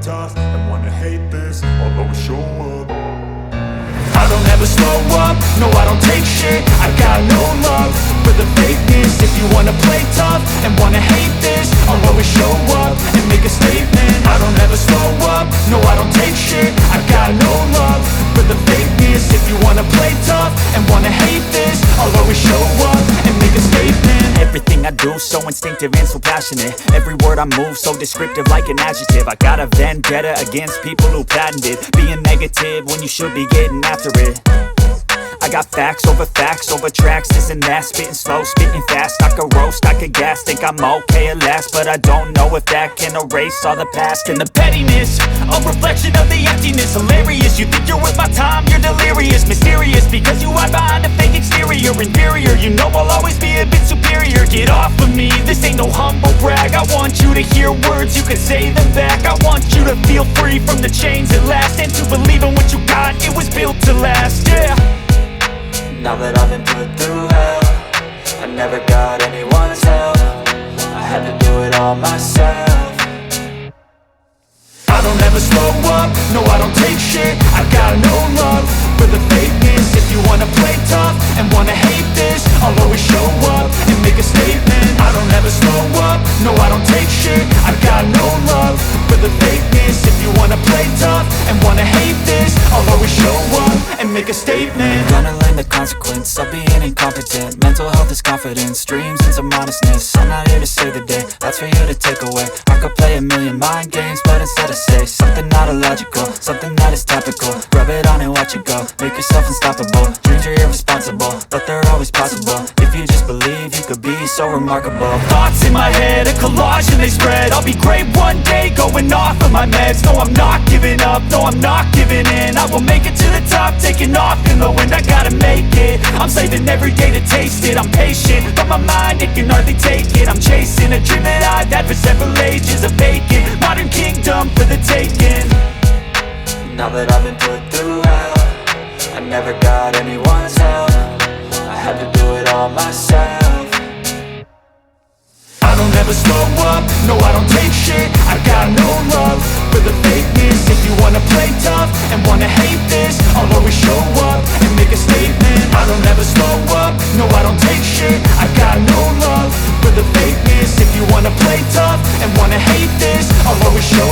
tough and wanna hate this, I'll always show up. I don't ever slow up, no I don't take shit. I got no love for the fakeness. If you wanna play tough and wanna hate this, I'll always show up and make a statement. I don't ever slow up, no I don't take shit. I got no love for the fakeness. If you wanna play tough and wanna hate this, I'll always show up and make a statement. Everything I do so instinctive and so passionate. Every word I move so descriptive like an adjective. I got a vendetta against people who patented being negative when you should be getting after it. I got facts over tracks, this and that. Spitting slow, spitting fast. I could roast, I could gas. Think I'm okay at last, but I don't know if that can erase all the past. And the pettiness, a reflection of the emptiness. Hilarious, you think you're worth my time, you're delirious. Mysterious, because you hide behind a fake exterior. Inferior, you know I'll always be a bit superior. Get off of me, this ain't no humble brag. I want you to hear words, you can say them back. I want you to feel free from the chains at last, and to believe in what you got, it was built to last, yeah. Now that I've been put through hell, I never got anyone's help. I had to do it all myself. I don't ever slow up, no I don't take shit. I got no love for the fakeness. If you wanna play tough and wanna hate this, I'll always show up and make a statement. I don't ever slow up, no I don't take shit. I got no love for the fakeness. If you wanna play tough and wanna hate this, I'll always show up and make a statement. Gonna learn the consequence of being incompetent. Mental health is confidence, dreams into modestness. I'm not here to save the day, that's for you to take away. I could play a million mind games, but instead I say something not illogical, something that is topical. Rub it on and watch it go, make yourself unstoppable. Dreams are irresponsible, but they're always possible. If you just believe, you could be so remarkable. Thoughts in my head, a collage and they spread. I'll be great one day, going off of my meds. No, I'm not giving up, no, I'm not giving in. I will make it to the top, taking off in the wind. I gotta make it, I'm saving every day to taste it. I'm patient, but my mind, it can hardly take it. I'm chasing a dream that I've had for several ages. A vacant, modern kingdom for the taking. Now that I've been put through hell, I never got anyone's help. I had to do it all myself. I don't ever slow up, no I don't take shit. I got no love for the fakeness. If you wanna play tough and wanna hate this, I'll always show up and make a statement. I don't ever slow up, no I don't take shit. I got no love for the fakeness. If you wanna play tough and wanna hate this, I'll always show